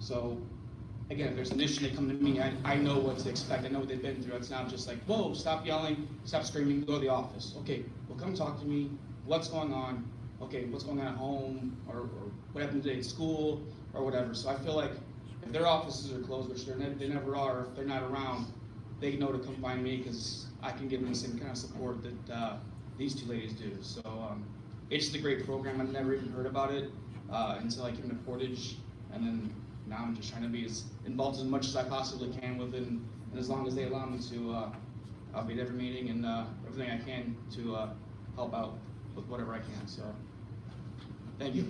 So again, if there's an issue, they come to me, I know what to expect, I know what they've been through. It's not just like, whoa, stop yelling, stop screaming, go to the office. Okay, well, come talk to me, what's going on? Okay, what's going on at home, or what happened today at school, or whatever. So I feel like if their offices are closed, which they never are, if they're not around, they know to come find me, because I can give them the same kind of support that these two ladies do. So it's just a great program. I've never even heard about it until I came to Portage, and then now I'm just trying to be as involved as much as I possibly can with it, and as long as they allow me to, I'll be at every meeting and everything I can to help out with whatever I can. So thank you.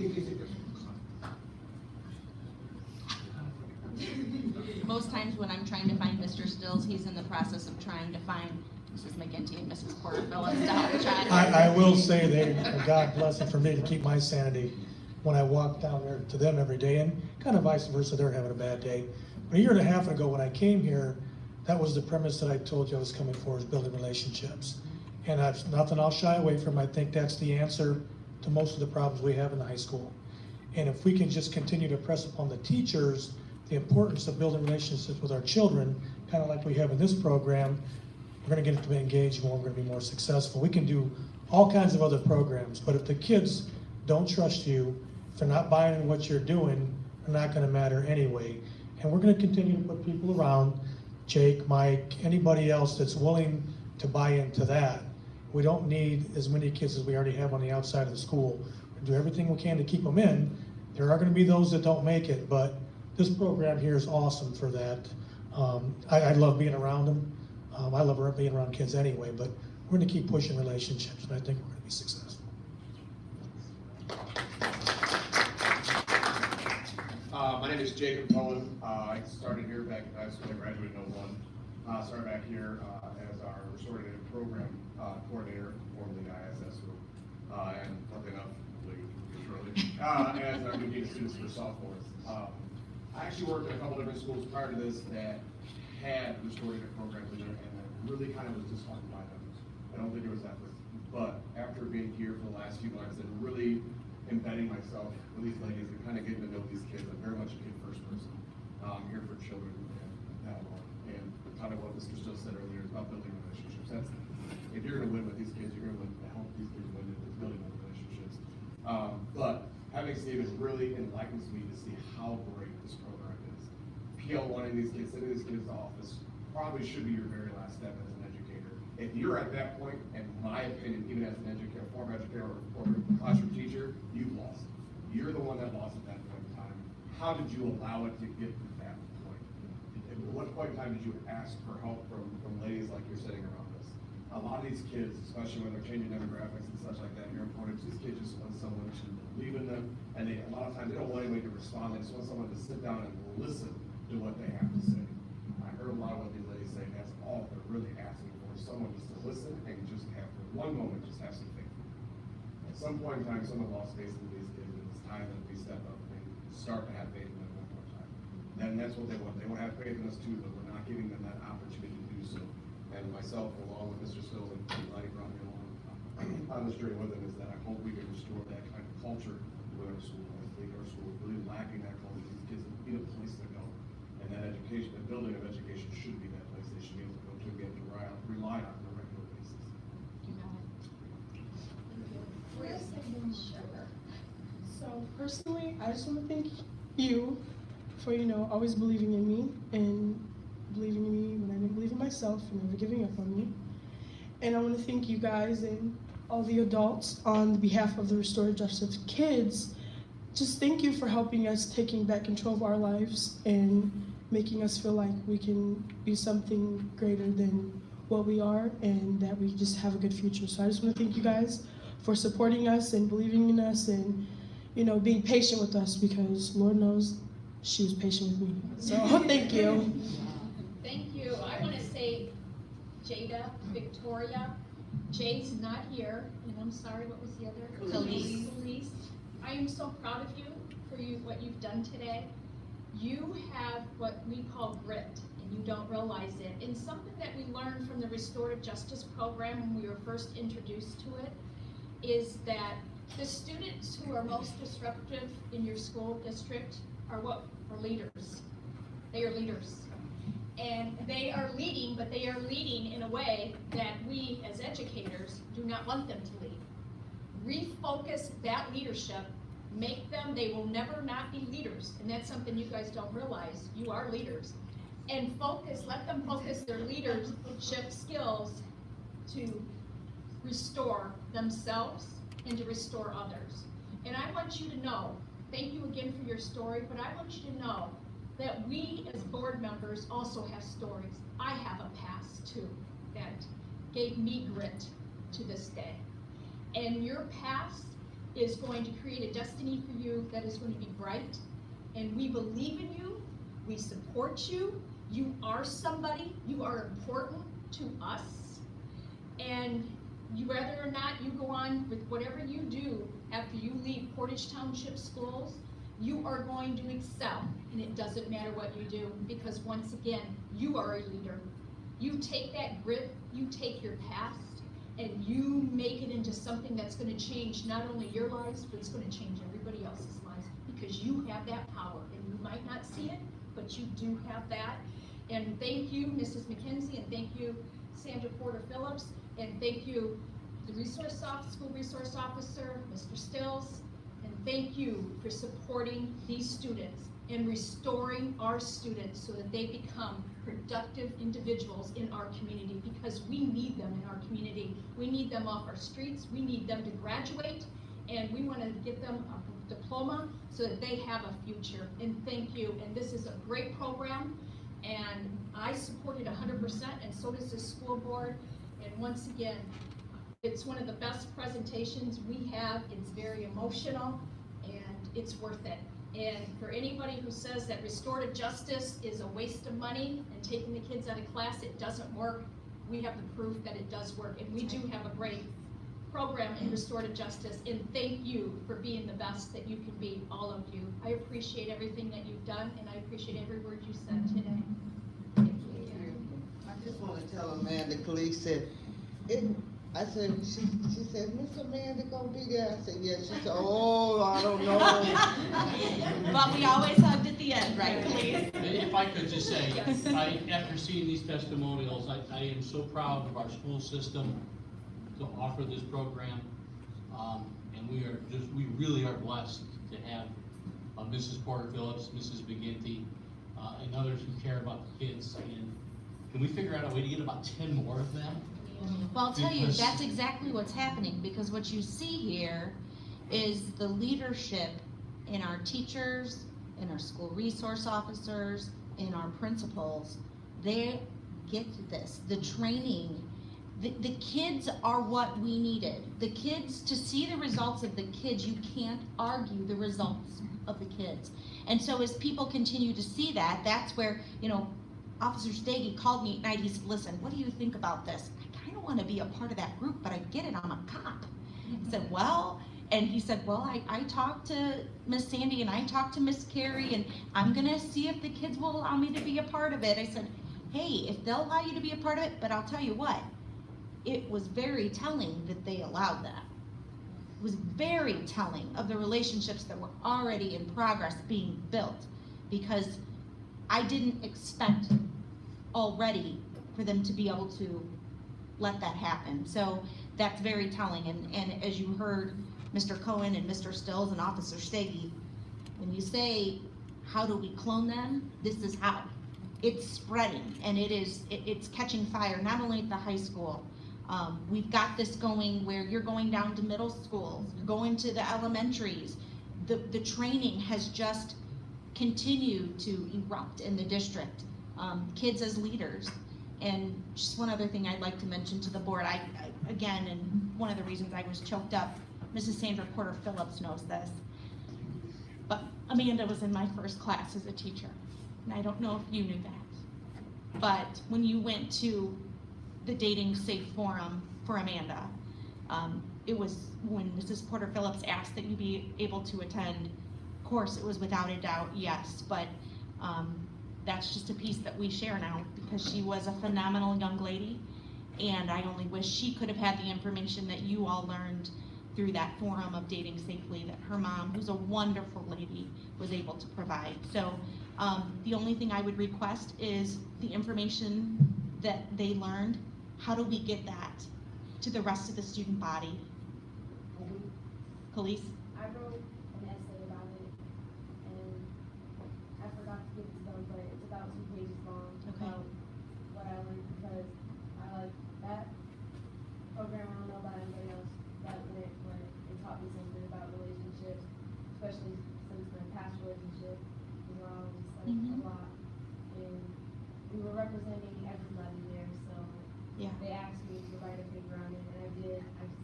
Most times when I'm trying to find Mr. Stills, he's in the process of trying to find Mrs. McGinty and Mrs. Porterville and stuff. I will say that God bless it for me to keep my sanity when I walk down there to them every day, and kind of vice versa, they're having a bad day. But a year and a half ago when I came here, that was the premise that I told you I was coming for, is building relationships. And that's nothing I'll shy away from. I think that's the answer to most of the problems we have in the high school. And if we can just continue to press upon the teachers the importance of building relationships with our children, kind of like we have in this program, we're going to get to be engaged more, we're going to be more successful. We can do all kinds of other programs, but if the kids don't trust you, if they're not buying in what you're doing, they're not going to matter anyway. And we're going to continue to put people around, Jake, Mike, anybody else that's willing to buy into that. We don't need as many kids as we already have on the outside of the school. We do everything we can to keep them in. There are going to be those that don't make it, but this program here is awesome for that. I love being around them. I love being around kids anyway, but we're going to keep pushing relationships, and I think we're going to be successful. My name is Jacob Cohen. I started here back in high school. I graduated in 01. Started back here as our restorative program coordinator, formerly ISS group, and nothing enough, shortly, as our new dean of students for sophomores. I actually worked at a couple different schools prior to this that had restorative programs in there, and I really kind of was disheartened by them. I don't think it was effort, but after being here for the last few months and really embedding myself with these ladies and kind of getting to know these kids, I'm very much a kid first person. I'm here for children and that alone. And kind of what Mr. Still said earlier is about building relationships. That's, if you're going to win with these kids, you're going to help these kids win with building relationships. But having seen it really enlightens me to see how great this program is. PL wanting these kids, sending these kids to office probably should be your very last step as an educator. If you're at that point, in my opinion, even as an educator, former educator or classroom teacher, you've lost. You're the one that lost at that point in time. How did you allow it to get to that point? At what point in time did you ask for help from ladies like you're sitting around us? A lot of these kids, especially when they're changing demographics and such like that, you're important. These kids just want someone to believe in them, and a lot of times they don't want anybody to respond. They just want someone to sit down and listen to what they have to say. I heard a lot of what these ladies say. That's all they're really asking for, is someone just to listen and just have, for one moment, just have some faith. At some point in time, someone lost faith in these kids, and it's time that we step up and start to have faith in them one more time. And that's what they want. They want to have faith in us too, but we're not giving them that opportunity to do so. And myself, along with Mr. Stills and Lonnie brought me along on this journey with him, is that I hope we can restore that kind of culture with our school. I think our school is really lacking that culture. These kids need a place to go. And that education, the building of education should be that place they should be able to go to and be able to rely on a regular basis. So personally, I just want to thank you for, always believing in me and believing in me when I didn't believe in myself and never giving up on me. And I want to thank you guys and all the adults on behalf of the Restorative Justice kids. Just thank you for helping us taking back control of our lives and making us feel like we can be something greater than what we are and that we just have a good future. So I just want to thank you guys for supporting us and believing in us and, being patient with us, because Lord knows she was patient with me. So thank you. Thank you. I want to say Jada, Victoria. Jay's not here, and I'm sorry, what was the other? Khalees. I am so proud of you for what you've done today. You have what we call grit, and you don't realize it. And something that we learned from the Restorative Justice Program when we were first introduced to it is that the students who are most disruptive in your school district are what are leaders. They are leaders. And they are leading, but they are leading in a way that we as educators do not want them to lead. Refocus that leadership, make them, they will never not be leaders. And that's something you guys don't realize. You are leaders. And focus, let them focus their leadership skills to restore themselves and to restore others. And I want you to know, thank you again for your story, but I want you to know that we as board members also have stories. I have a past too that gave me grit to this day. And your past is going to create a destiny for you that is going to be bright. And we believe in you, we support you, you are somebody, you are important to us. And you, whether or not you go on with whatever you do after you leave Portage Township Schools, you are going to excel, and it doesn't matter what you do, because once again, you are a leader. You take that grit, you take your past, and you make it into something that's going to change not only your lives, but it's going to change everybody else's lives, because you have that power, and you might not see it, but you do have that. And thank you, Mrs. McKenzie, and thank you, Sandra Porter-Phillips, and thank you, the school resource officer, Mr. Stills, and thank you for supporting these students and restoring our students so that they become productive individuals in our community, because we need them in our community. We need them off our streets, we need them to graduate, and we want to get them a diploma so that they have a future. And thank you, and this is a great program, and I support it 100%, and so does the school board. And once again, it's one of the best presentations we have. It's very emotional, and it's worth it. And for anybody who says that restorative justice is a waste of money and taking the kids out of class, it doesn't work, we have the proof that it does work. And we do have a great program in restorative justice. And thank you for being the best that you can be, all of you. I appreciate everything that you've done, and I appreciate every word you said today. I just want to tell Amanda Clee said, I said, she said, Miss Amanda gonna be there? I said, yes. She said, oh, I don't know. But we always hugged at the end, right, please? If I could just say, after seeing these testimonials, I am so proud of our school system to offer this program. And we really are blessed to have Mrs. Porter-Phillips, Mrs. McGinty, and others who care about the kids. And can we figure out a way to get about 10 more of them? Well, I'll tell you, that's exactly what's happening, because what you see here is the leadership in our teachers, in our school resource officers, in our principals. They get this, the training. The kids are what we needed. The kids, to see the results of the kids, you can't argue the results of the kids. And so as people continue to see that, that's where, Officer Stagey called me at night. He said, listen, what do you think about this? I kind of want to be a part of that group, but I get it, I'm a cop. I said, well, and he said, well, I talked to Miss Sandy and I talked to Miss Carrie, and I'm going to see if the kids will allow me to be a part of it. I said, hey, if they'll allow you to be a part of it, but I'll tell you what, it was very telling that they allowed that. It was very telling of the relationships that were already in progress being built, because I didn't expect already for them to be able to let that happen. So that's very telling. And as you heard Mr. Cohen and Mr. Stills and Officer Stagey, when you say, how do we clone them? This is how. It's spreading, and it's catching fire, not only at the high school. We've got this going where you're going down to middle schools, you're going to the elementaries. The training has just continued to erupt in the district. Kids as leaders. And just one other thing I'd like to mention to the board, again, and one of the reasons I was choked up, Mrs. Sandra Porter-Phillips knows this, but Amanda was in my first class as a teacher, and I don't know if you knew that, but when you went to the Dating Safe Forum for Amanda, it was when Mrs. Porter-Phillips asked that you be able to attend. Of course, it was without a doubt, yes, but that's just a piece that we share now, because she was a phenomenal young lady, and I only wish she could have had the information that you all learned through that forum of dating safely that her mom, who's a wonderful lady, was able to provide. So the only thing I would request is the information that they learned. How do we get that to the rest of the student body? Police? I wrote an essay about it, and I forgot to get it done, but it's about 2 pages long. Okay. About what I learned, because I like that program. I don't know about anybody else that went, but it taught me something about relationships, especially since my past relationship was wrong, like a lot. And we were representing everybody there, so Yeah. they asked me to write a paper on it, and I did. I just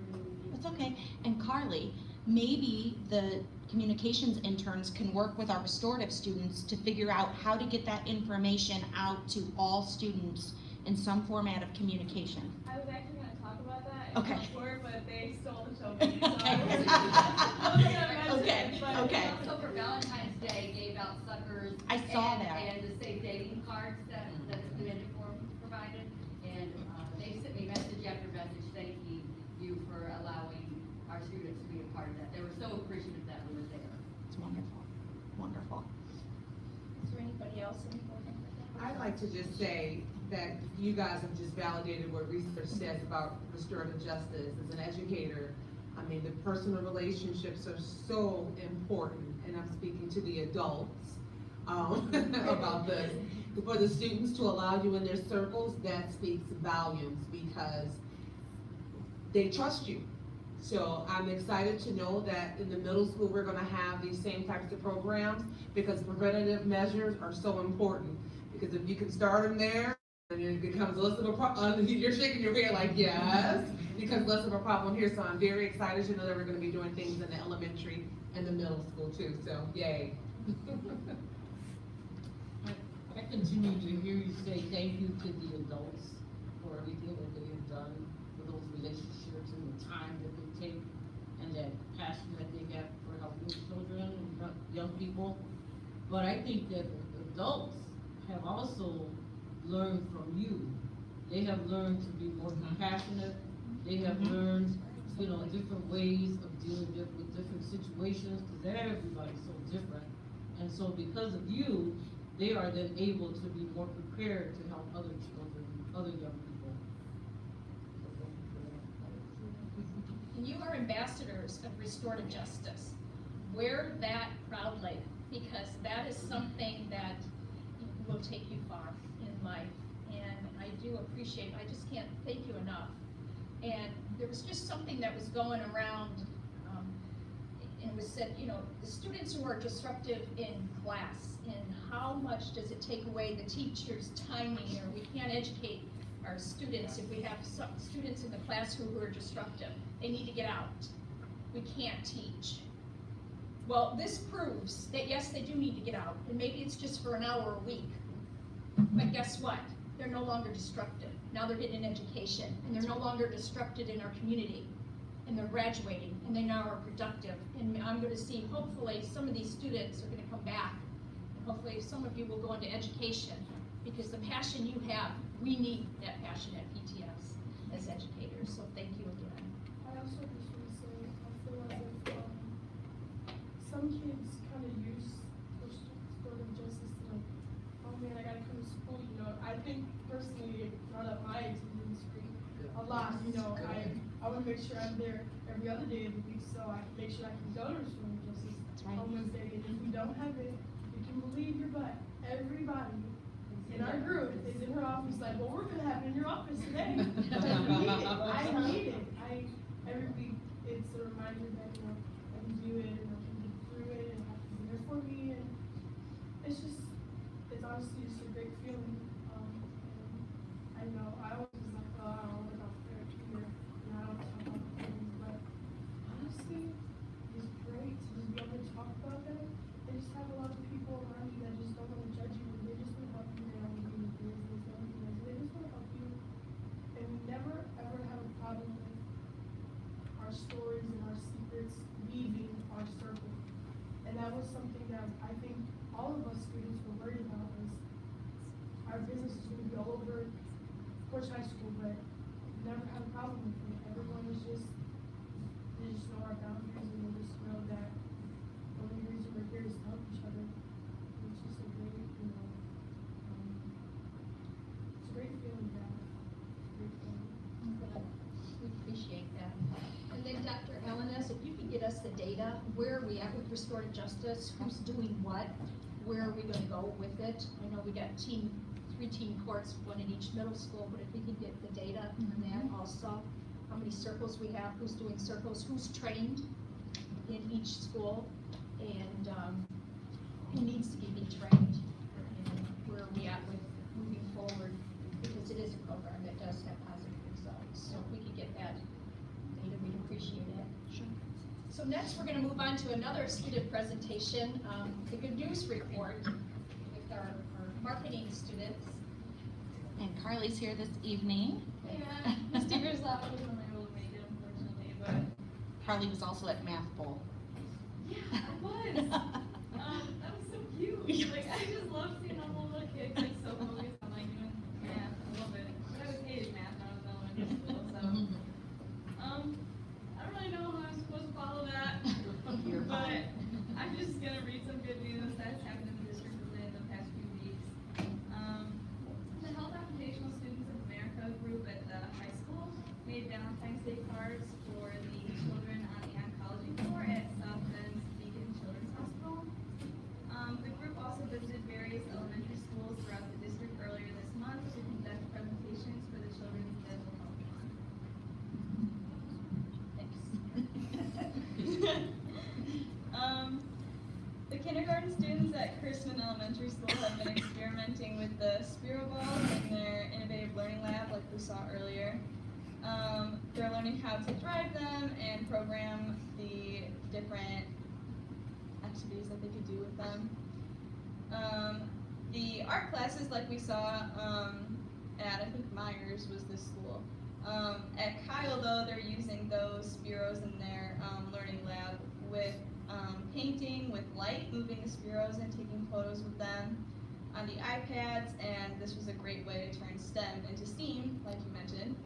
really That's okay. And Carly, maybe the communications interns can work with our restorative students to figure out how to get that information out to all students in some format of communication. I was actually gonna talk about that Okay. before, but they stole the show from me, so I was Okay. gonna mention Okay, it, but. okay. Also for Valentine's Day, gave out suckers. I saw and- that. And the safe dating cards that the Community Forum provided. And they sent me message after message thanking you for allowing our students to be a part of that. They were so appreciative that we were there. It's wonderful, wonderful. Is there anybody else? I'd like to just say that you guys have just validated what research says about restorative justice. As an educator, I mean, the personal relationships are so important, and I'm speaking to the adults about this. For the students to allow you in their circles, that speaks volumes because they trust you. So I'm excited to know that in the middle school, we're gonna have these same types of programs because preventative measures are so important. Because if you can start them there, and it becomes less of a problem, you're shaking your head like, yes, becomes less of a problem here. So I'm very excited to know that we're gonna be doing things in the elementary and the middle school too, so yay. I continue to hear you say thank you to the adults for everything that they have done for those relationships and the time that they take and that passion that they have for helping children and young people. But I think that adults have also learned from you. They have learned to be more compassionate. They have learned, you know, different ways of dealing with different situations because everybody's so different. And so because of you, they are then able to be more prepared to help other children, other young people. And you are ambassadors of restorative justice. Wear that proudly, because that is something that will take you far in life. And I do appreciate, I just can't thank you enough. And there was just something that was going around, and it was said, you know, the students who are disruptive in class, and how much does it take away the teacher's timing, or we can't educate our students if we have some students in the class who are disruptive. They need to get out. We can't teach. Well, this proves that yes, they do need to get out, and maybe it's just for an hour a week. But guess what? They're no longer disruptive. Now they're getting an education, and they're no longer disrupted in our community. And they're graduating, and they now are productive. And I'm gonna see, hopefully, some of these students are gonna come back. And hopefully, some of you will go into education, because the passion you have, we need that passion at PTS as educators. So thank you again. I also just want to say, I feel as if some kids kind of use restorative justice to like, oh man, I gotta come to school, you know. I think personally, not at my age in industry, a lot, you know. I want to make sure I'm there every other day of the week, so I can make sure I can go to restorative justice on Wednesday. And if we don't have it, you can believe your butt, everybody in our group is in her office like, well, we're gonna have it in your office today. I need it. Every week, it's a reminder that, you know, I can do it and I can get through it and I have to be there for me. And it's honestly just a great feeling. And I know I always was like, oh, I don't know about therapy or, you know, I don't talk about things, but honestly, it's great to just be able to talk about that and just have a lot of people around you that just don't want to judge you. They just want to help you. They don't want to be in business. They don't want to be in business. They just want to help you. And we never ever have a problem with our stories and our secrets leaving our circle. And that was something that I think all of us students were worried about, was our business is going to be all over Porch High School, but never had a problem with it. Everyone was just data. Where are we at with restorative justice? Who's doing what? Where are we gonna go with it? I know we got 3 team courts, 1 in each middle school, but if we can get the data on that also, how many circles we have, who's doing circles, who's trained in each school, and who needs to be trained, and where are we at with moving forward, because it is a program that does have positive results. So if we could get that data, we'd appreciate it. Sure. So next, we're gonna move on to another student presentation, the good news report with our marketing students. And Carly's here this evening. Yeah, Mr. Griswold wasn't able to make it, unfortunately, but Carly was also at Math Bowl. yeah, I was. That was so cute. Like, I just love seeing all the little kids like so focused on like doing math. I love it. But I always hated math when I was in elementary school, so I don't really know how I'm supposed to follow that. But I'm just gonna read some good news that's happened in the district within the past few weeks. The Health Occupational Students of America group at the high school made Valentine's Day cards for the children on the oncology floor at South Bend's Beacon Children's Hospital. The group also visited various elementary schools throughout the district earlier this month to conduct presentations for the children's dental health month. The kindergarten students at Chrisman Elementary School have been experimenting with the Spiro balls in their innovative learning lab like we saw earlier. They're learning how to drive them and program the different activities that they could do with them. The art classes like we saw at, I think Myers was this school. At Kyle though, they're using those Spiros in their learning lab with painting with light, moving the Spiros and taking photos with them on the iPads, and this was a great way to turn STEM into STEAM, like you mentioned.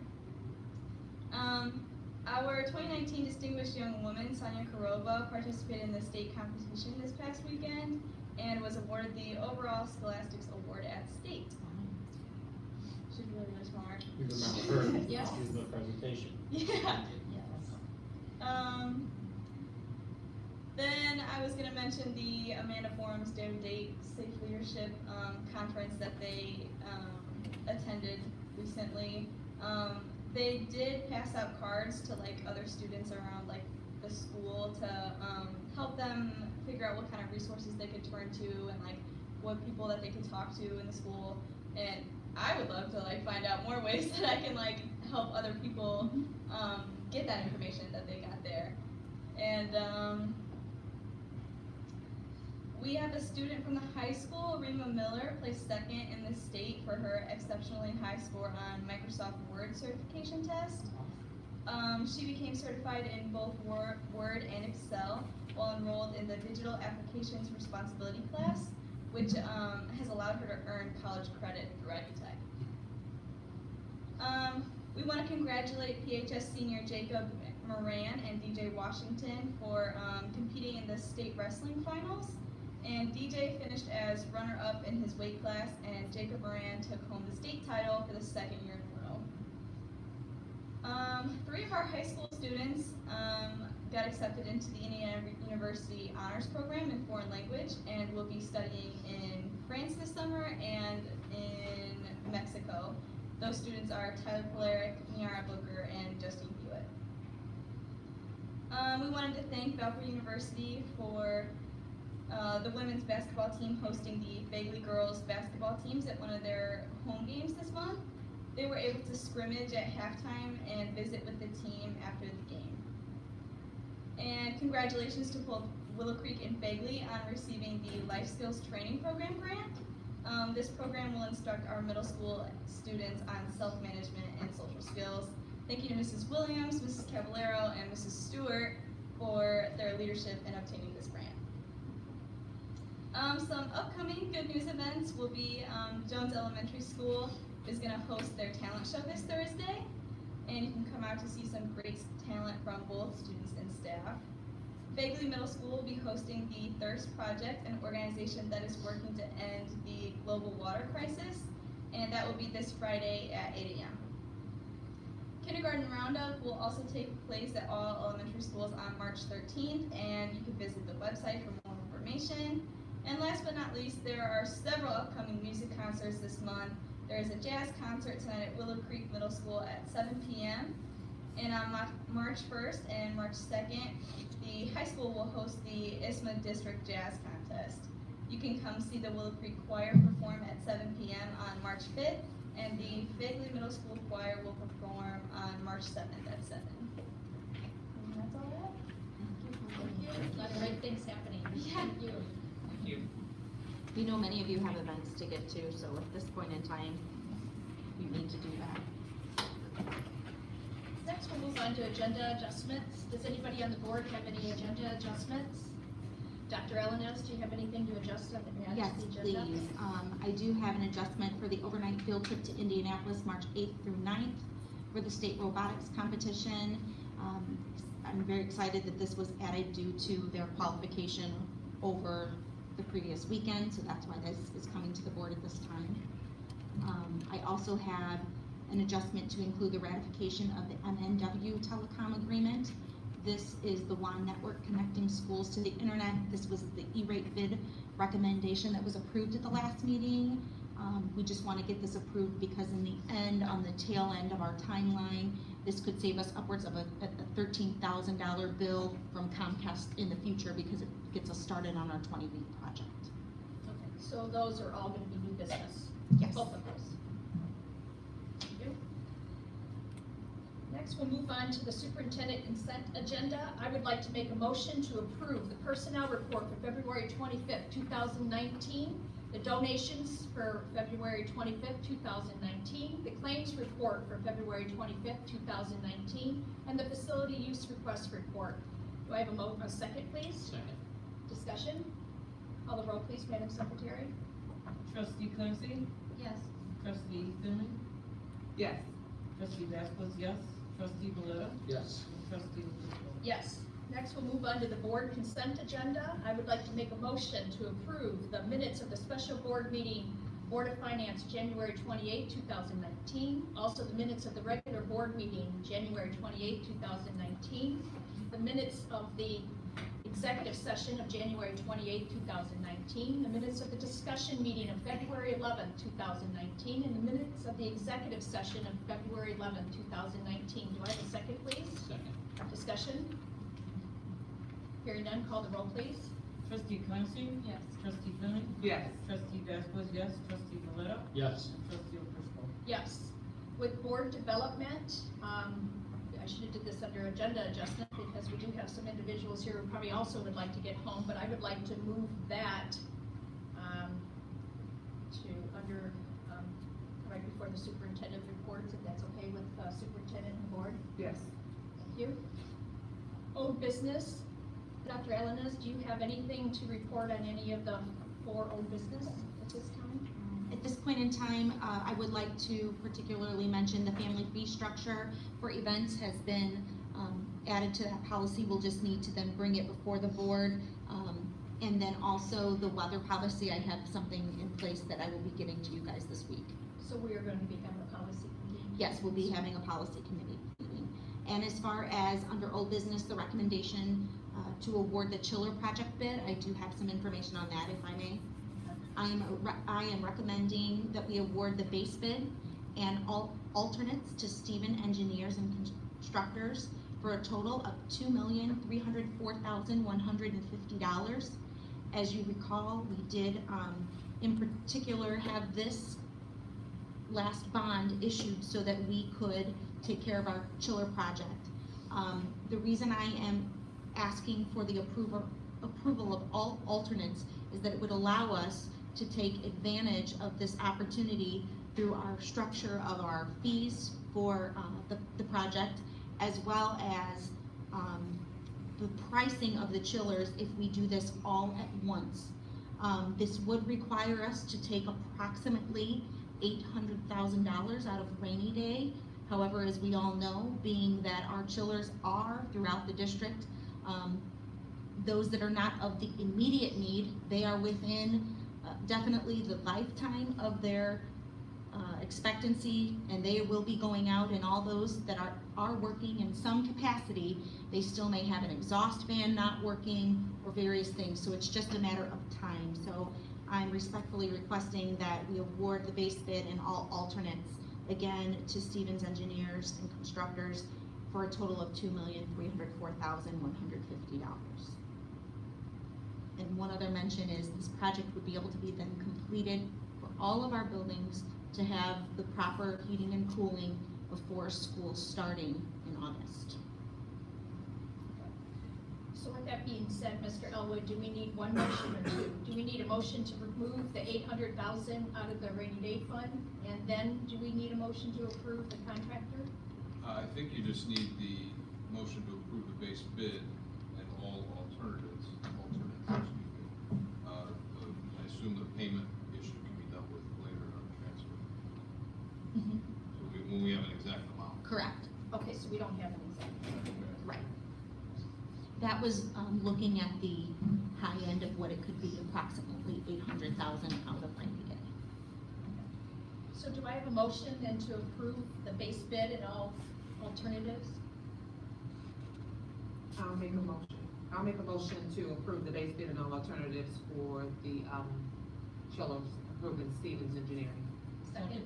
Our 2019 Distinguished Young Woman, Sonia Karova, participated in the state competition this past weekend and was awarded the overall Scholastics Award at state. She's really, really smart. You remember her? Yes. She was the presentation. Yeah. Yes. Then I was going to mention the Amanda Forum's Day to Date Safe Leadership conference that they attended recently. They did pass out cards to like other students around like the school to help them figure out what kind of resources they could turn to and like what people that they could talk to in the school. And I would love to like find out more ways that I can like help other people get that information that they got there. And we have a student from the high school, Rima Miller, placed second in the state for her exceptionally high score on Microsoft Word certification test. She became certified in both Word and Excel while enrolled in the Digital Applications Responsibility class, which has allowed her to earn college credit through Ivy Tech. We want to congratulate PHS senior Jacob Moran and DJ Washington for competing in the state wrestling finals. And DJ finished as runner-up in his weight class, and Jacob Moran took home the state title for the second year in a row. 3 of our high school students got accepted into the Indiana University Honors Program in foreign language and will be studying in France this summer and in Mexico. Those students are Tyler Polaric, Miara Booker, and Justine Hewitt. We wanted to thank Valpo University for the women's basketball team hosting the Bagley girls basketball teams at one of their home games this month. They were able to scrimmage at halftime and visit with the team after the game. And congratulations to both Willow Creek and Bagley on receiving the Life Skills Training Program grant. This program will instruct our middle school students on self-management and social skills. Thank you to Mrs. Williams, Mrs. Caballero, and Mrs. Stewart for their leadership in obtaining this grant. Some upcoming good news events will be Jones Elementary School is going to host their talent show this Thursday, and you can come out to see some great talent from both students and staff. Bagley Middle School will be hosting the Thirst Project, an organization that is working to end the global water crisis, and that will be this Friday at 8 a.m. Kindergarten Roundup will also take place at all elementary schools on March 13th, and you can visit the website for more information. And last but not least, there are several upcoming music concerts this month. There is a jazz concert tonight at Willow Creek Middle School at 7 p.m. And on March 1st and March 2nd, the high school will host the ISMA District Jazz Contest. You can come see the Willow Creek Choir perform at 7 p.m. on March 5th, and the Fagley Middle School Choir will perform on March 7th at 7. And that's all I have. Thank you. A lot of great things happening. Thank you. Thank you. We know many of you have events to get to, so at this point in time, you need to do that. Next, we'll move on to agenda adjustments. Does anybody on the board have any agenda adjustments? Dr. Elenos, do you have anything to adjust on the Yes, agenda? please. I do have an adjustment for the overnight field trip to Indianapolis, March 8th through 9th for the state robotics competition. I'm very excited that this was added due to their qualification over the previous weekend, so that's why this is coming to the board at this time. I also have an adjustment to include the ratification of the MNW Telecom agreement. This is the WAN network connecting schools to the internet. This was the E-rate bid recommendation that was approved at the last meeting. We just want to get this approved because in the end, on the tail end of our timeline, this could save us upwards of a $13,000 bill from Comcast in the future because it gets us started on our 20-week project. Okay, so those are all going to be new business? Yes. Both of those? Thank you. Next, we'll move on to the superintendent consent agenda. I would like to make a motion to approve the personnel report for February 25th, 2019, the donations for February 25th, 2019, the claims report for February 25th, 2019, and the facility use request report. Do I have a second, please? Second. Discussion? Call the roll, please, Madam Secretary. Trustee Clancy? Yes. Trustee Finley? Yes. Trustee Vasquez, yes. Trustee Valetta? Yes. And Trustee O'Driscoll? Yes. Next, we'll move on to the board consent agenda. I would like to make a motion to approve the minutes of the special board meeting, Board of Finance, January 28, 2019. Also the minutes of the regular board meeting, January 28, 2019. The minutes of the executive session of January 28, 2019. The minutes of the discussion meeting of February 11, 2019. And the minutes of the executive session of February 11, 2019. Do I have a second, please? Second. Discussion? Hearing none, call the roll, please. Trustee Clancy? Yes. Trustee Finley? Yes. Trustee Vasquez, yes. Trustee Valetta? Yes. And Trustee O'Driscoll? Yes. With board development, I should have did this under agenda adjustment because we do have some individuals here who probably also would like to get home, but I would like to move that to under, right before the superintendent reports, if that's okay with superintendent and board. Yes. Thank you. Old business. Dr. Elenas, do you have anything to report on any of the 4 old business at this time? At this point in time, I would like to particularly mention the family fee structure for events has been added to that policy. We'll just need to then bring it before the board. And then also the weather policy, I have something in place that I will be getting to you guys this week. So we are going to be having a policy meeting? Yes, we'll be having a policy committee meeting. And as far as under old business, the recommendation to award the chiller project bid, I do have some information on that, if I may. I am recommending that we award the base bid and all alternates to Stephen Engineers and Constructors for a total of $2,304,150. As you recall, we did in particular have this last bond issued so that we could take care of our chiller project. The reason I am asking for the approval of all alternates is that it would allow us to take advantage of this opportunity through our structure of our fees for the project, as well as the pricing of the chillers if we do this all at once. This would require us to take approximately $800,000 out of rainy day. However, as we all know, being that our chillers are throughout the district, those that are not of the immediate need, they are within definitely the lifetime of their expectancy, and they will be going out, and all those that are working in some capacity, they still may have an exhaust fan not working or various things, so it's just a matter of time. So I'm respectfully requesting that we award the base bid and all alternates, again, to Stevens Engineers and Constructors for a total of $2,304,150. And one other mention is this project would be able to be then completed for all of our buildings to have the proper heating and cooling before school starting in August. So with that being said, Mr. Elwood, do we need one motion or two? Do we need a motion to remove the $800,000 out of the rainy day fund? And then do we need a motion to approve the contractor? I think you just need the motion to approve the base bid and all alternates, excuse me. I assume the payment issue can be dealt with later on the transfer. So when we have an exact amount. Correct. Okay, so we don't have an exact. Right. That was looking at the high end of what it could be, approximately $800,000 out of rainy day. So do I have a motion then to approve the base bid and all alternatives? I'll make a motion to approve the base bid and all alternatives for the, Children's Improvement Stevens Engineering. Second.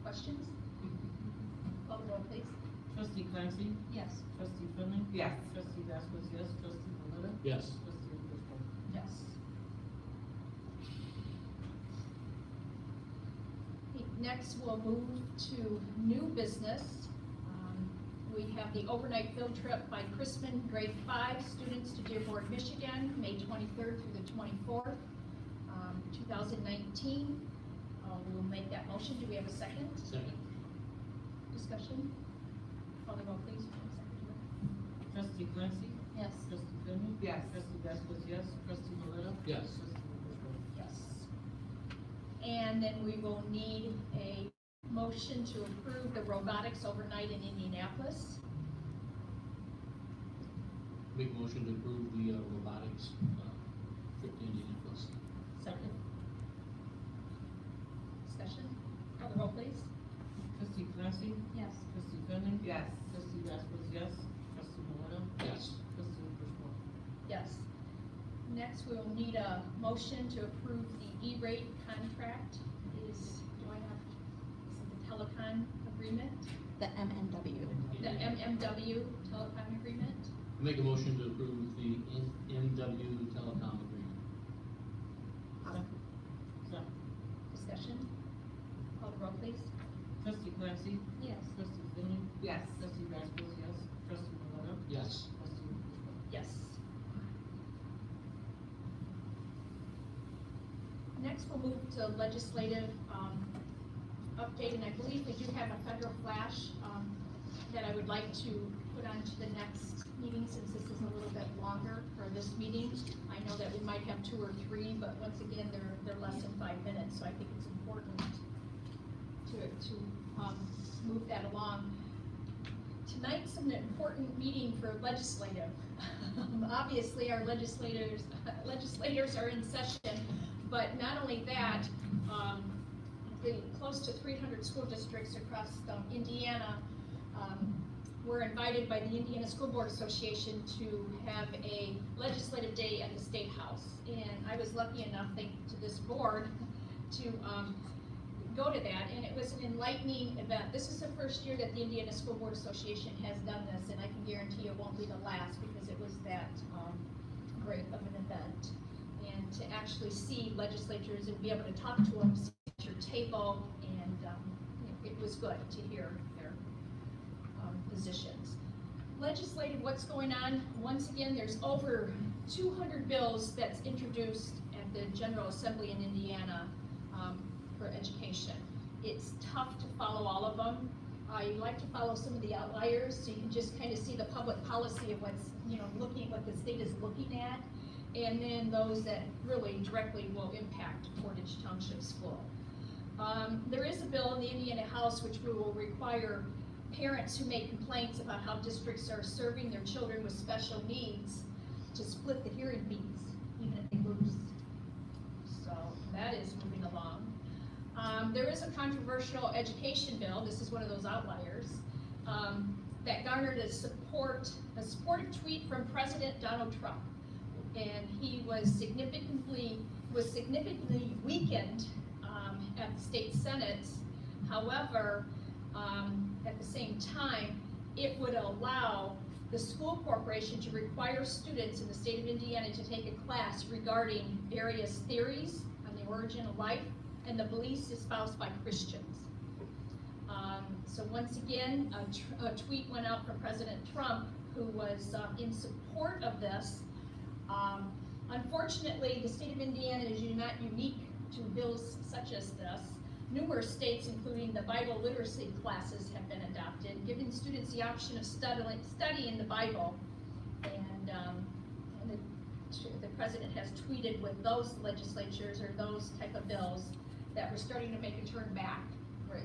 Questions? Call the roll, please. Trustee Clancy? Yes. Trustee Finley? Yes. Trustee Vasquez, yes. Trustee Maleta? Yes. Trustee Griswold? Yes. Okay, next, we'll move to new business. We have the overnight field trip by Chrisman, grade 5 students to Dearborn, Michigan, May 23rd through the 24th, 2019. We'll make that motion. Do we have a second? Second. Discussion? Call the roll, please. Trustee Clancy? Yes. Trustee Finley? Yes. Trustee Vasquez, yes. Trustee Maleta? Yes. Trustee Griswold? Yes. And then we will need a motion to approve the robotics overnight in Indianapolis. Make motion to approve the robotics trip to Indianapolis. Second. Discussion? Call the roll, please. Trustee Clancy? Yes. Trustee Finley? Yes. Trustee Vasquez, yes. Trustee Maleta? Yes. Trustee Griswold? Yes. Next, we'll need a motion to approve the E-rate contract. Is the Telecom agreement, The MNW. the MMW Telecom agreement. Make a motion to approve the MW Telecom agreement. Second. Discussion? Call the roll, please. Trustee Clancy? Yes. Trustee Finley? Yes. Trustee Vasquez, yes. Trustee Maleta? Yes. Trustee Griswold? Yes. Next, we'll move to legislative update, and I believe we do have a federal flash that I would like to put on to the next meeting, since this is a little bit longer for this meeting. I know that we might have 2 or 3, but once again, they're less than 5 minutes, so I think it's important to move that along. Tonight's an important meeting for legislative. Obviously, our legislators are in session, but not only that, the close to 300 school districts across Indiana were invited by the Indiana School Board Association to have a legislative day at the Statehouse. And I was lucky enough, thanks to this board, to go to that, and it was an enlightening event. This is the first year that the Indiana School Board Association has done this, and I can guarantee it won't be the last, because it was that great of an event. And to actually see legislators and be able to talk to them, sit at your table, and it was good to hear their positions. Legislative, what's going on? Once again, there's over 200 bills that's introduced at the General Assembly in Indiana for education. It's tough to follow all of them. I like to follow some of the outliers, so you can just kind of see the public policy of what's, looking, what the state is looking at, and then those that really directly will impact Portage Township School. There is a bill in the Indiana House which will require parents who make complaints about how districts are serving their children with special needs to split the hearing fees, even if they lose. So that is moving along. There is a controversial education bill, this is one of those outliers, that garnered a supportive tweet from President Donald Trump. And he was significantly weakened at the state Senate. However, at the same time, it would allow the school corporation to require students in the state of Indiana to take a class regarding various theories on the origin of life and the beliefs espoused by Christians. So once again, a tweet went out from President Trump, who was in support of this. Unfortunately, the state of Indiana is not unique to bills such as this. Numerous states, including the Bible literacy classes, have been adopted, giving students the option of studying the Bible. And the president has tweeted with those legislatures or those type of bills that we're starting to make a turn back. Right.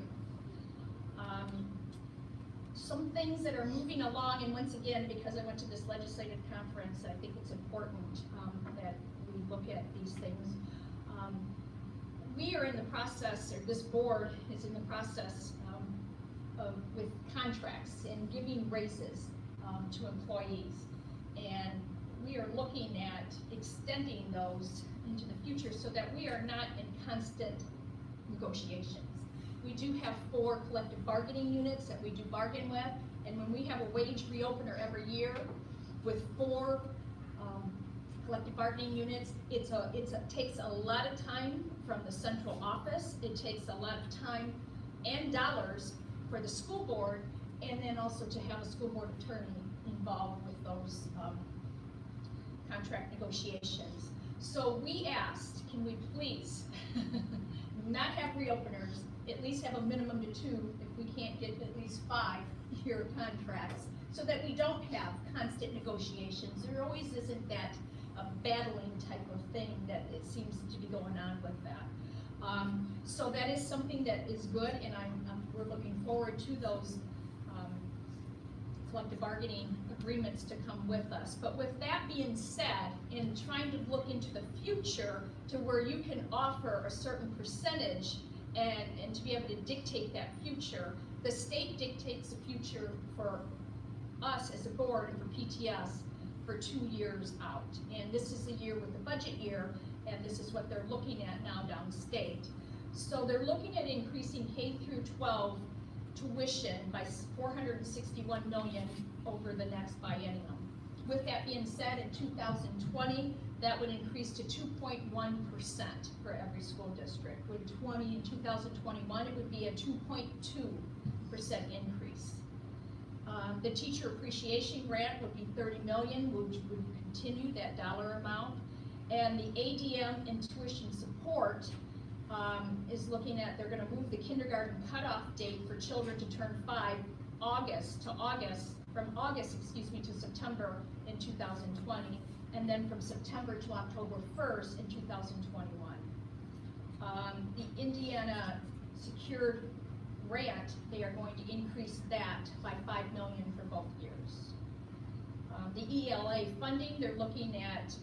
Some things that are moving along, and once again, because I went to this legislative conference, I think it's important that we look at these things. We are in the process, or this board is in the process with contracts and giving raises to employees. And we are looking at extending those into the future so that we are not in constant negotiations. We do have 4 collective bargaining units that we do bargain with, and when we have a wage reopener every year with 4 collective bargaining units, it takes a lot of time from the central office. It takes a lot of time and dollars for the school board, and then also to have a school board attorney involved with those contract negotiations. So we asked, can we please not have reopeners, at least have a minimum to 2, if we can't get at least 5-year contracts, so that we don't have constant negotiations. There always isn't that battling type of thing that it seems to be going on with that. So that is something that is good, and we're looking forward to those collective bargaining agreements to come with us. But with that being said, in trying to look into the future to where you can offer a certain percentage and to be able to dictate that future, the state dictates the future for us as a board and for PTS for 2 years out. And this is the year with the budget year, and this is what they're looking at now downstate. So they're looking at increasing K through 12 tuition by $461 million over the next biennium. With that being said, in 2020, that would increase to 2.1% for every school district. With 2021, it would be a 2.2% increase. The teacher appreciation grant would be $30 million, which would continue that dollar amount. And the ADM and tuition support is looking at, they're gonna move the kindergarten cutoff date for children to turn 5 from August to September in 2020, and then from September to October 1st in 2021. The Indiana Secured Grant, they are going to increase that by $5 million for both years. The ELA funding, they're looking at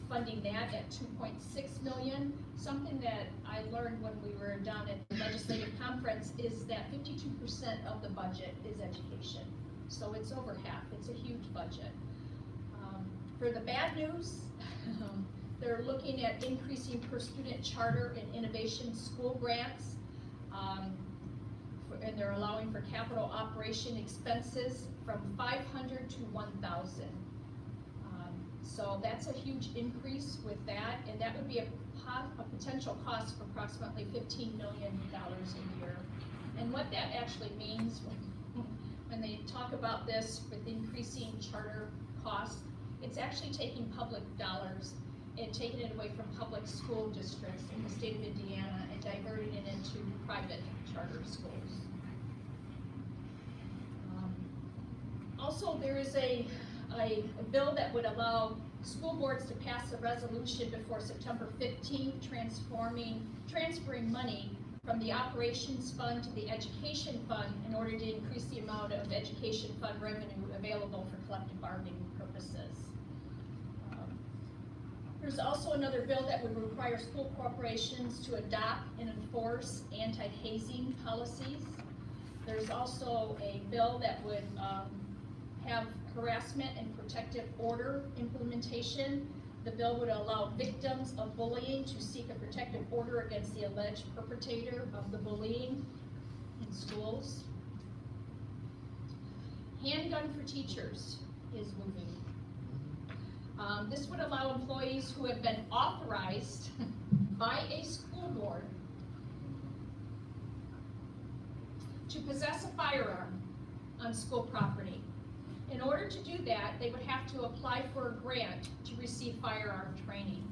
funding that at $2.6 million. Something that I learned when we were down at the legislative conference is that 52% of the budget is education. So it's over half, it's a huge budget. For the bad news, they're looking at increasing per student charter and innovation school grants, and they're allowing for capital operation expenses from 500 to 1,000. So that's a huge increase with that, and that would be a potential cost of approximately $15 million a year. And what that actually means when they talk about this with increasing charter costs, it's actually taking public dollars and taking it away from public school districts in the state of Indiana and diverting it into private charter schools. Also, there is a bill that would allow school boards to pass a resolution before September 15th, transferring money from the operations fund to the education fund in order to increase the amount of education fund revenue available for collective bargaining purposes. There's also another bill that would require school corporations to adopt and enforce anti-hazing policies. There's also a bill that would have harassment and protective order implementation. The bill would allow victims of bullying to seek a protective order against the alleged perpetrator of the bullying in schools. Handgun for teachers is moving. This would allow employees who have been authorized by a school board to possess a firearm on school property. In order to do that, they would have to apply for a grant to receive firearm training.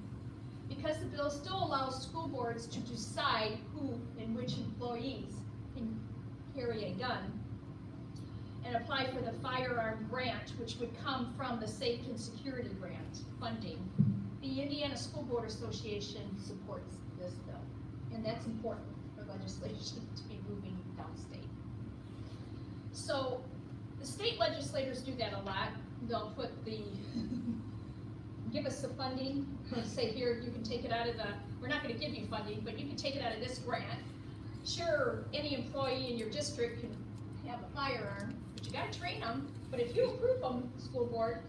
Because the bill still allows school boards to decide who and which employees can carry a gun and apply for the firearm grant, which would come from the Safety and Security Grant funding, the Indiana School Board Association supports this bill. And that's important for legislation to be moving downstate. So the state legislators do that a lot. They'll put give us the funding, say here, you can take it out of we're not gonna give you funding, but you can take it out of this grant. Sure, any employee in your district can have a firearm, but you gotta train them, but if you approve them, school board,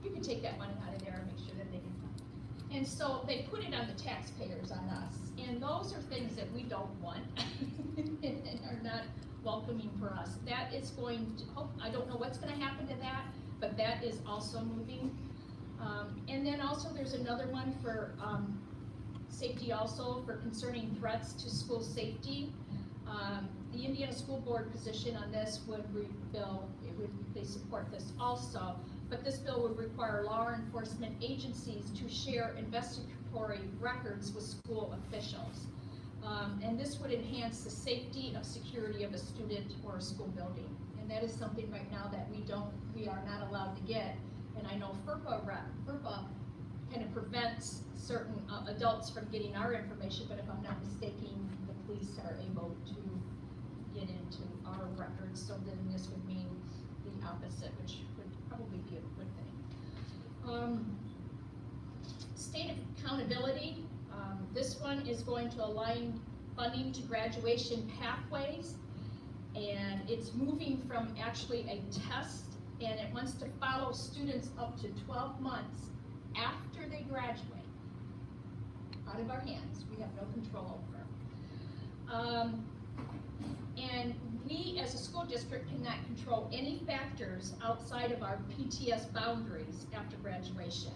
you can take that money out of there and make sure that they can. And so they put it on the taxpayers, on us, and those are things that we don't want and are not welcoming for us. That is going to, I don't know what's gonna happen to that, but that is also moving. And then also there's another one for safety also, for concerning threats to school safety. The Indiana School Board position on this they support this also, but this bill would require law enforcement agencies to share investigatory records with school officials. And this would enhance the safety of security of a student or a school building. And that is something right now that we are not allowed to get. And I know FERPA kind of prevents certain adults from getting our information, but if I'm not mistaken, the police are able to get into our records, so then this would mean the opposite, which would probably be a good thing. State accountability. This one is going to align funding to graduation pathways, and it's moving from actually a test, and it wants to follow students up to 12 months after they graduate. Out of our hands, we have no control over. And we as a school district cannot control any factors outside of our PTS boundaries after graduation,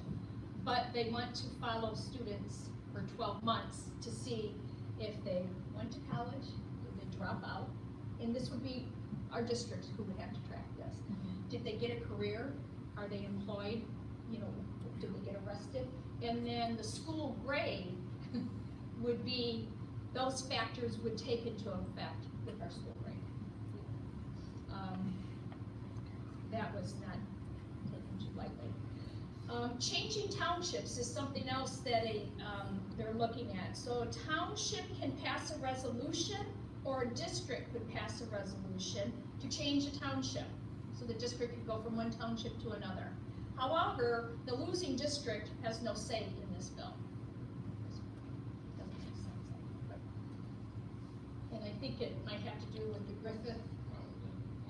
but they want to follow students for 12 months to see if they went to college, did they drop out, and this would be our districts who would have to track this. Did they get a career? Are they employed? You know, did they get arrested? And then the school grade would be, those factors would take into effect with our school grade. That was not taken too lightly. Changing townships is something else that they're looking at. So a township can pass a resolution, or a district could pass a resolution to change a township. So the district could go from one township to another. However, the losing district has no say in this bill. Doesn't make sense. And I think it might have to do with the Griffith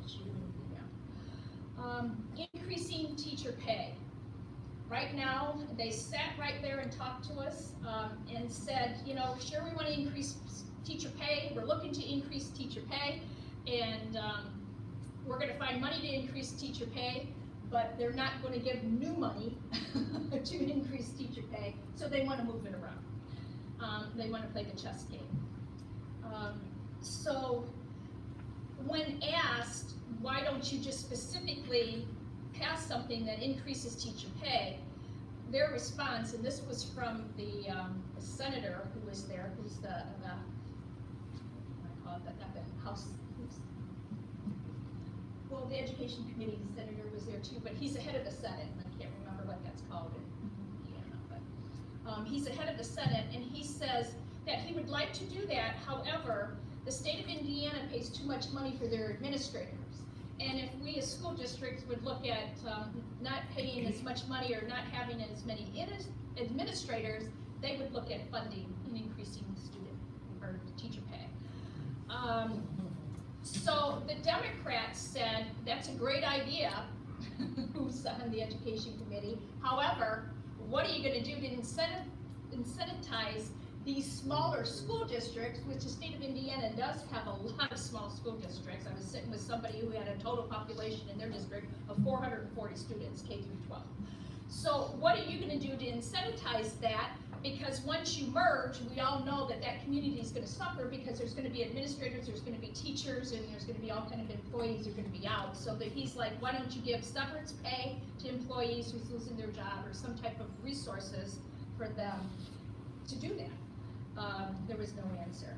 issue. Yeah. Increasing teacher pay. Right now, they sat right there and talked to us and said, you know, sure, we want to increase teacher pay. We're looking to increase teacher pay, and we're going to find money to increase teacher pay, but they're not going to give new money to increase teacher pay, so they want to move it around. They want to play the chess game. So when asked, why don't you just specifically pass something that increases teacher pay, their response, and this was from the senator who was there, who's the House, well, the Education Committee senator was there too, but he's the head of the Senate, and I can't remember what that's called in Indiana, but he's the head of the Senate, and he says that he would like to do that. However, the state of Indiana pays too much money for their administrators, And if we as school districts would look at not paying as much money or not having as many administrators, they would look at funding and increasing student or teacher pay. So the Democrats said, that's a great idea, who's on the education committee. However, what are you gonna do to incentivize these smaller school districts, which the state of Indiana does have a lot of small school districts. I was sitting with somebody who had a total population in their district of 440 students, K through 12. So what are you gonna do to incentivize that? Because once you merge, we all know that that community is gonna suffer because there's gonna be administrators, there's gonna be teachers, and there's gonna be all kind of employees who are gonna be out. So that he's like, why don't you give severance pay to employees who's losing their job or some type of resources for them to do that? There was no answer.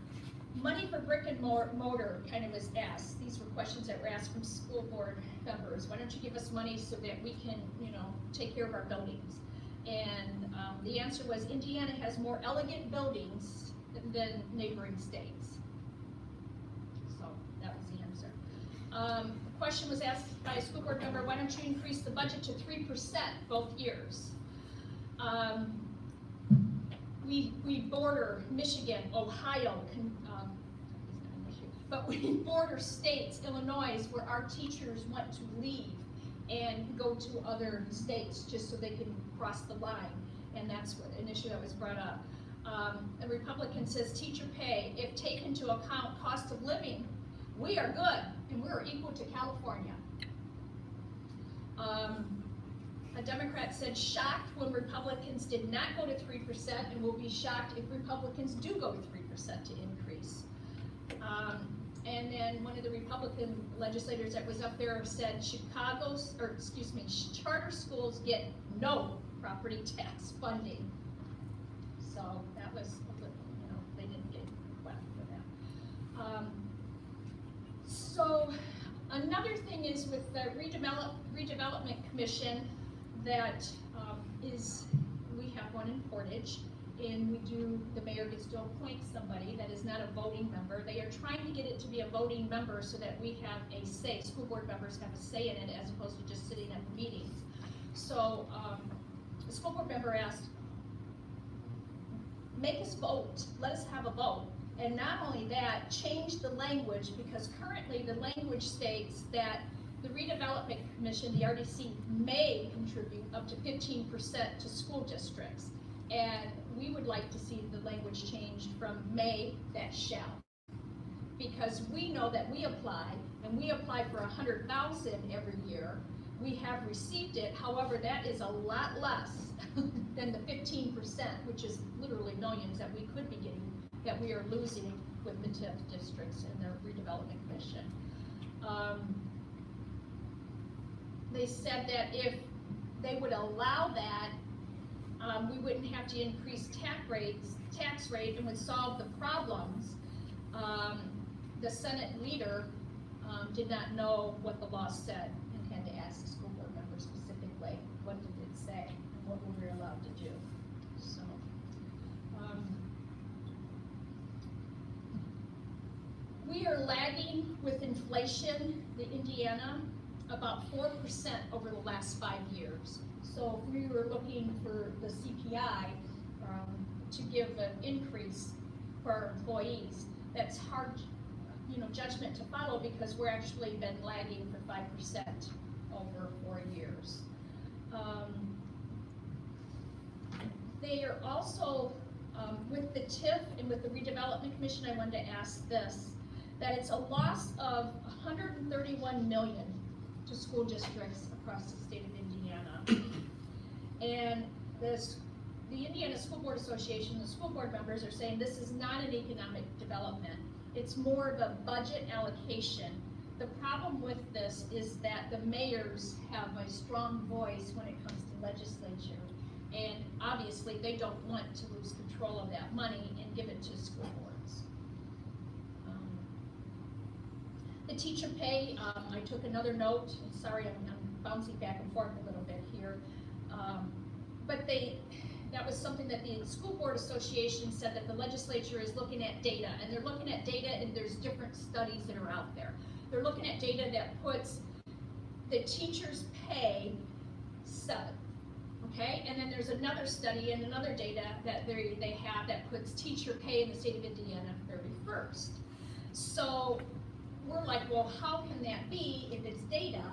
Money for brick and mortar kind of was asked. These were questions that were asked from school board members. Why don't you give us money so that we can, take care of our buildings? And the answer was Indiana has more elegant buildings than neighboring states. So that was the answer. The question was asked by a school board member, why don't you increase the budget to 3% both years? We border Michigan, Ohio, but we border states, Illinois, where our teachers want to leave and go to other states just so they can cross the line. And that's an issue that was brought up. A Republican says teacher pay, if taken into account cost of living, we are good and we're equal to California. A Democrat said shocked when Republicans did not go to 3% and will be shocked if Republicans do go to 3% to increase. And then one of the Republican legislators that was up there said charter schools get no property tax funding. So that was, they didn't get wet for that. So another thing is with the redevelopment commission that we have one in Portage, and the mayor gets to appoint somebody that is not a voting member. They are trying to get it to be a voting member so that we have a say, school board members have a say in it as opposed to just sitting at the meetings. So the school board member asked, make us vote, let us have a vote. And not only that, change the language, because currently the language states that the redevelopment commission, the RDC, may contribute up to 15% to school districts. And we would like to see the language changed from may, that shall. Because we know that we apply, and we apply for 100,000 every year. We have received it, however, that is a lot less than the 15%, which is literally millions that we could be getting, that we are losing with the TIF districts and their redevelopment commission. They said that if they would allow that, we wouldn't have to increase tax rate and would solve the problems. The Senate leader did not know what the law said and had to ask the school board member specifically, what did it say and what were we allowed to do. So, we are lagging with inflation, the Indiana, about 4% over the last 5 years. So if we were looking for the CPI to give an increase for our employees, that's hard, judgment to follow because we're actually been lagging for 5% over 4 years. They are also, with the TIF and with the redevelopment commission, I wanted to ask this, that it's a loss of $131 million to school districts across the state of Indiana. And the Indiana School Board Association, the school board members are saying this is not an economic development. It's more of a budget allocation. The problem with this is that the mayors have a strong voice when it comes to legislature. And obviously they don't want to lose control of that money and give it to school boards. The teacher pay, I took another note. Sorry, I'm bouncing back and forth a little bit here. But that was something that the School Board Association said that the legislature is looking at data, and they're looking at data and there's different studies that are out there. They're looking at data that puts the teachers pay 7. Okay, and then there's another study and another data that they have that puts teacher pay in the state of Indiana 31st. So we're like, well, how can that be if it's data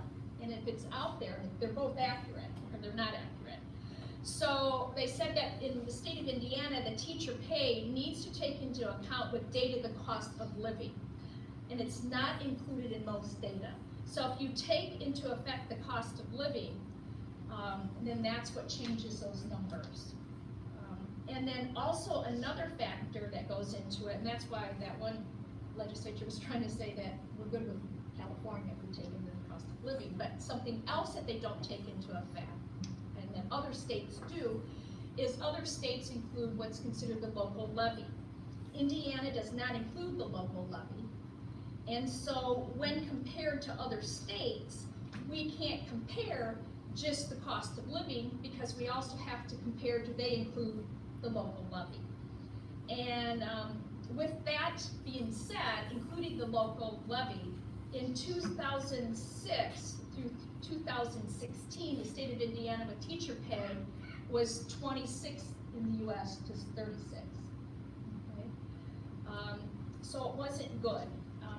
and if it's out there, if they're both accurate or they're not accurate? So they said that in the state of Indiana, the teacher pay needs to take into account with data the cost of living, and it's not included in most data. So if you take into effect the cost of living, then that's what changes those numbers. And then also another factor that goes into it, and that's why that one legislature was trying to say that we're good with California if we take into the cost of living, but something else that they don't take into effect, and that other states do, is other states include what's considered the local levy. Indiana does not include the local levy, and so when compared to other states, we can't compare just the cost of living, because we also have to compare, do they include the local levy? And with that being said, including the local levy, in 2006 through 2016, the state of Indiana with teacher pay was 26th in the US to 36th. Okay? So it wasn't good.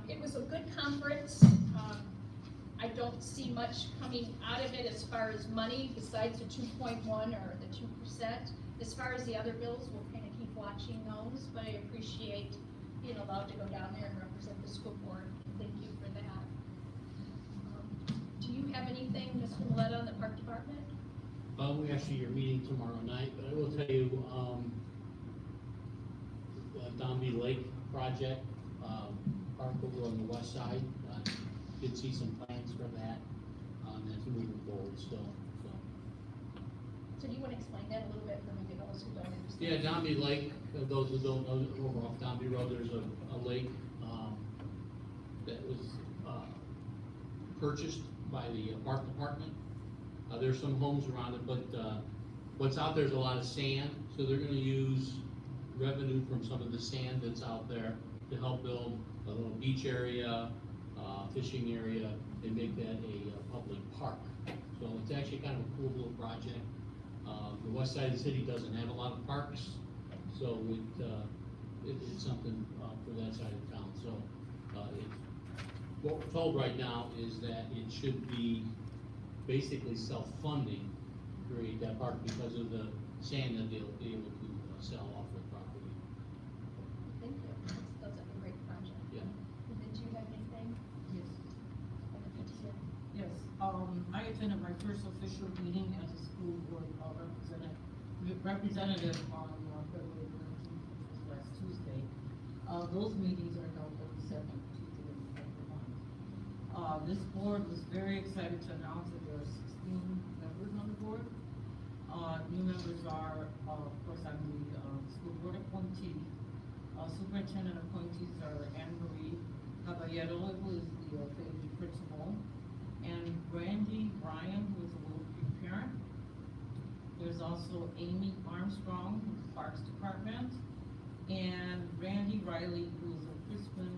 It was a good conference. I don't see much coming out of it as far as money besides the 2.1 or the 2%. As far as the other bills, we'll kind of keep watching those, but I appreciate being allowed to go down there and represent the school board. Thank you for that. Do you have anything, Mr. Milletta, on the park department? We actually are meeting tomorrow night, but I will tell you, Dombey Lake project, park over on the west side, did see some plans for that, that's moving forward still, so. So do you want to explain that a little bit for maybe those who don't understand? Yeah, Dombey Lake, those who don't know, over off Dombey Road, there's a lake, that was, purchased by the park department. There's some homes around it, but, what's out there is a lot of sand, so they're gonna use revenue from some of the sand that's out there to help build a little beach area, fishing area, and make that a public park. So it's actually kind of a cool little project. The west side of the city doesn't have a lot of parks, so it's something for that side of town. So what we're told right now is that it should be basically self-funding to create that park because of the sand that they'll be able to sell off their property. Thank you. That's a great project. Yeah. And did you have anything? Yes. On the PTO? Yes, I attended my first official meeting as a school board representative on February 19th, which was last Tuesday. Those meetings are held every second Tuesday of the month. This board was very excited to announce that there are 16 members on the board. New members are, of course, I'm the school board appointee. Superintendent appointees are Anne Marie Caballero, who is the faculty principal, and Brandy Bryan, who is a Willow Creek parent. There's also Amy Armstrong, who's Parks Department, and Randy Riley, who is a Crispin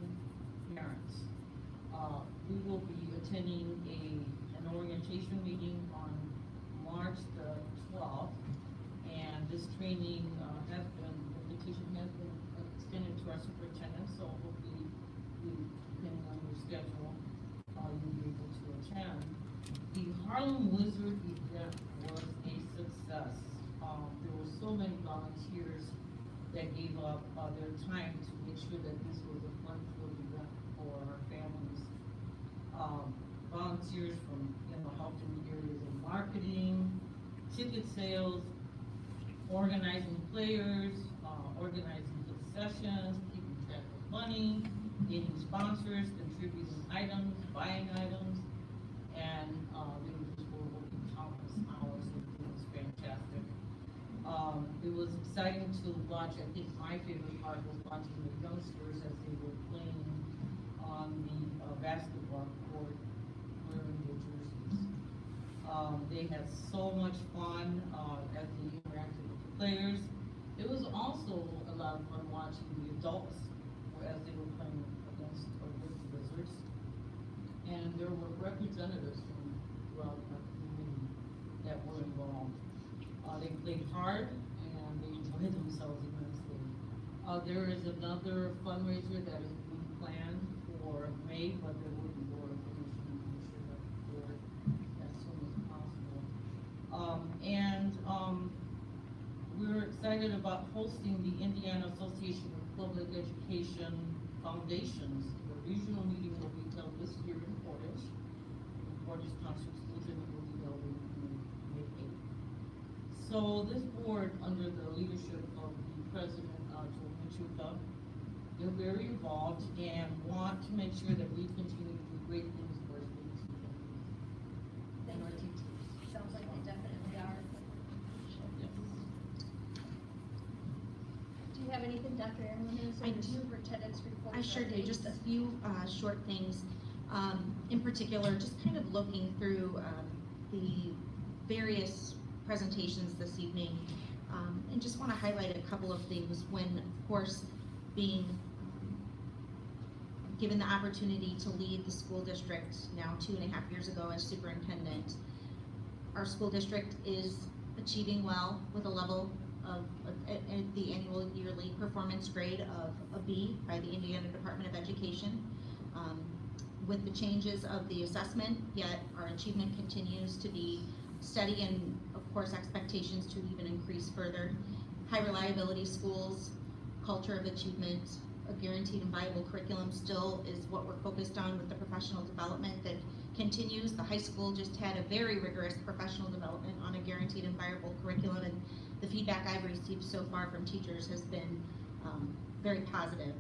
parent. We will be attending an orientation meeting on March the 12th, and this training the invitation has been extended to our superintendent, so hopefully, depending on your schedule, you'll be able to attend. The Harlem Wizard event was a success. There were so many volunteers that gave up their time to make sure that this was a fun-filled event for our families. Volunteers from, helped in the areas of marketing, ticket sales, organizing players, organizing concessions, keeping track of money, getting sponsors, contributing items, buying items, and they were just working countless hours, and it was fantastic. It was exciting to watch. I think my favorite part was watching the youngsters as they were playing on the basketball court, wearing their jerseys. They had so much fun as they interacted with the players. It was also a lot of fun watching the adults as they were playing against or with the Wizards. And there were representatives from throughout our community that were involved. They played hard and they enjoyed themselves immensely. There is another fundraiser that is being planned for May, but there will be more information before as soon as possible. We're excited about hosting the Indiana Association of Public Education Foundations. The regional meeting will be held this year in Portage Township Schools, and it will be held in mid-April. So this board, under the leadership of the president, Joe Machuca, they're very involved and want to make sure that we continue to do great things for our students and our teachers. Sounds like they definitely are. Yes. Do you have anything, Dr. Aaron, I or do. superintendent's report? I sure do, just a few short things. In particular, just kind of looking through the various presentations this evening, and just want to highlight a couple of things when, of course, being given the opportunity to lead the school district now 2.5 years ago as superintendent. Our school district is achieving well with a level of the annual yearly performance grade of a B by the Indiana Department of Education. With the changes of the assessment, yet our achievement continues to be steady and of course expectations to even increase further. High reliability schools, culture of achievement, a guaranteed and viable curriculum still is what we're focused on with the professional development that continues. The high school just had a very rigorous professional development on a guaranteed and viable curriculum, and the feedback I've received so far from teachers has been very positive.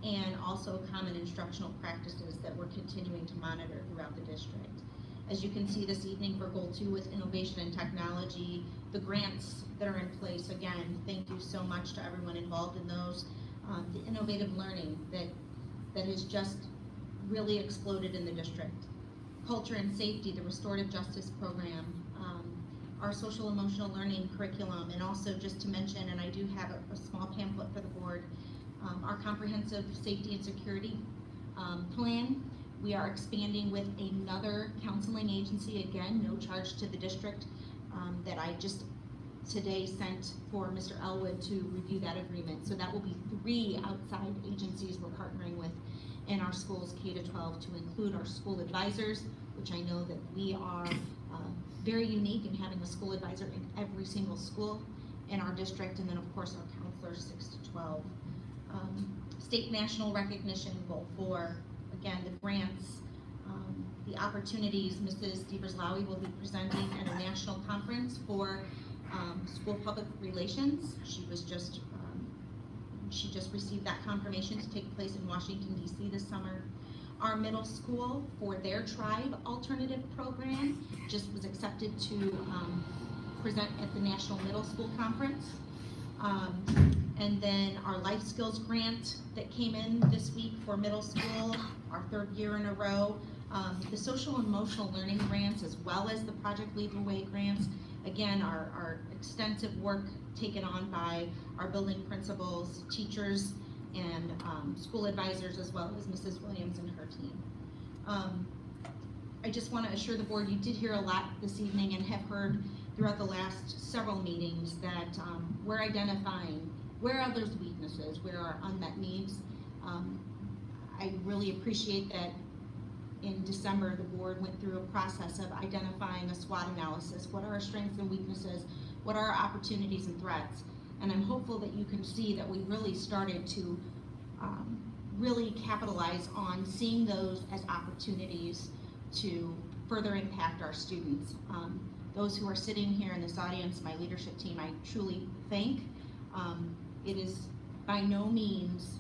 And also common instructional practices that we're continuing to monitor throughout the district. As you can see this evening for Goal 2 with innovation and technology, the grants that are in place, again, thank you so much to everyone involved in those. The innovative learning that has just really exploded in the district. Culture and safety, the restorative justice program, our social emotional learning curriculum, and also just to mention, and I do have a small pamphlet for the board, our comprehensive safety and security plan. We are expanding with another counseling agency, again, no charge to the district, that I just today sent for Mr. Elwood to review that agreement. So that will be 3 outside agencies we're partnering with in our schools K-12 to include our school advisors, which I know that we are very unique in having a school advisor in every single school in our district, and then of course our counselors 6 to 12. State national recognition, Goal 4, again, the grants, the opportunities. Mrs. Devers-Lowy will be presenting at a national conference for school public relations. She just received that confirmation to take place in Washington, D.C. this summer. Our middle school, for their tribe alternative program, just was accepted to present at the National Middle School Conference. And then our life skills grant that came in this week for middle school, our 3rd year in a row. The social and emotional learning grants, as well as the Project Lead the Way grants, again, our extensive work taken on by our building principals, teachers, and school advisors, as well as Mrs. Williams and her team. I just want to assure the board, you did hear a lot this evening and have heard throughout the last several meetings that we're identifying where are those weaknesses, where are unmet needs. I really appreciate that in December, the board went through a process of identifying a SWOT analysis. What are our strengths and weaknesses? What are our opportunities and threats? And I'm hopeful that you can see that we really started to really capitalize on seeing those as opportunities to further impact our students. Those who are sitting here in this audience, my leadership team, I truly thank. It is by no means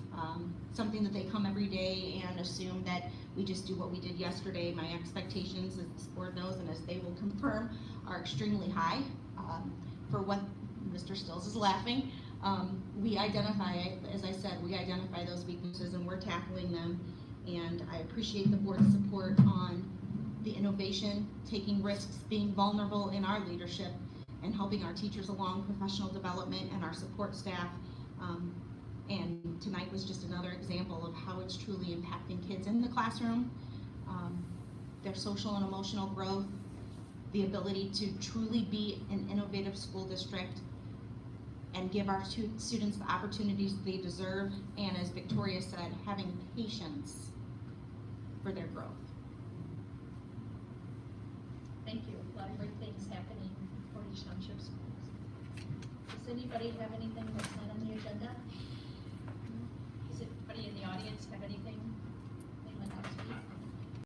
something that they come every day and assume that we just do what we did yesterday. My expectations, as this board knows and as they will confirm, are extremely high for what Mr. Stills is laughing. We identify, as I said, we identify those weaknesses and we're tackling them. And I appreciate the board's support on the innovation, taking risks, being vulnerable in our leadership, and helping our teachers along professional development and our support staff. And tonight was just another example of how it's truly impacting kids in the classroom, their social and emotional growth, the ability to truly be an innovative school district and give our students the opportunities they deserve, and as Victoria said, having patience for their growth. Thank you. A lot of great things happening for Portage Township Schools. Does anybody have anything that's not on the agenda?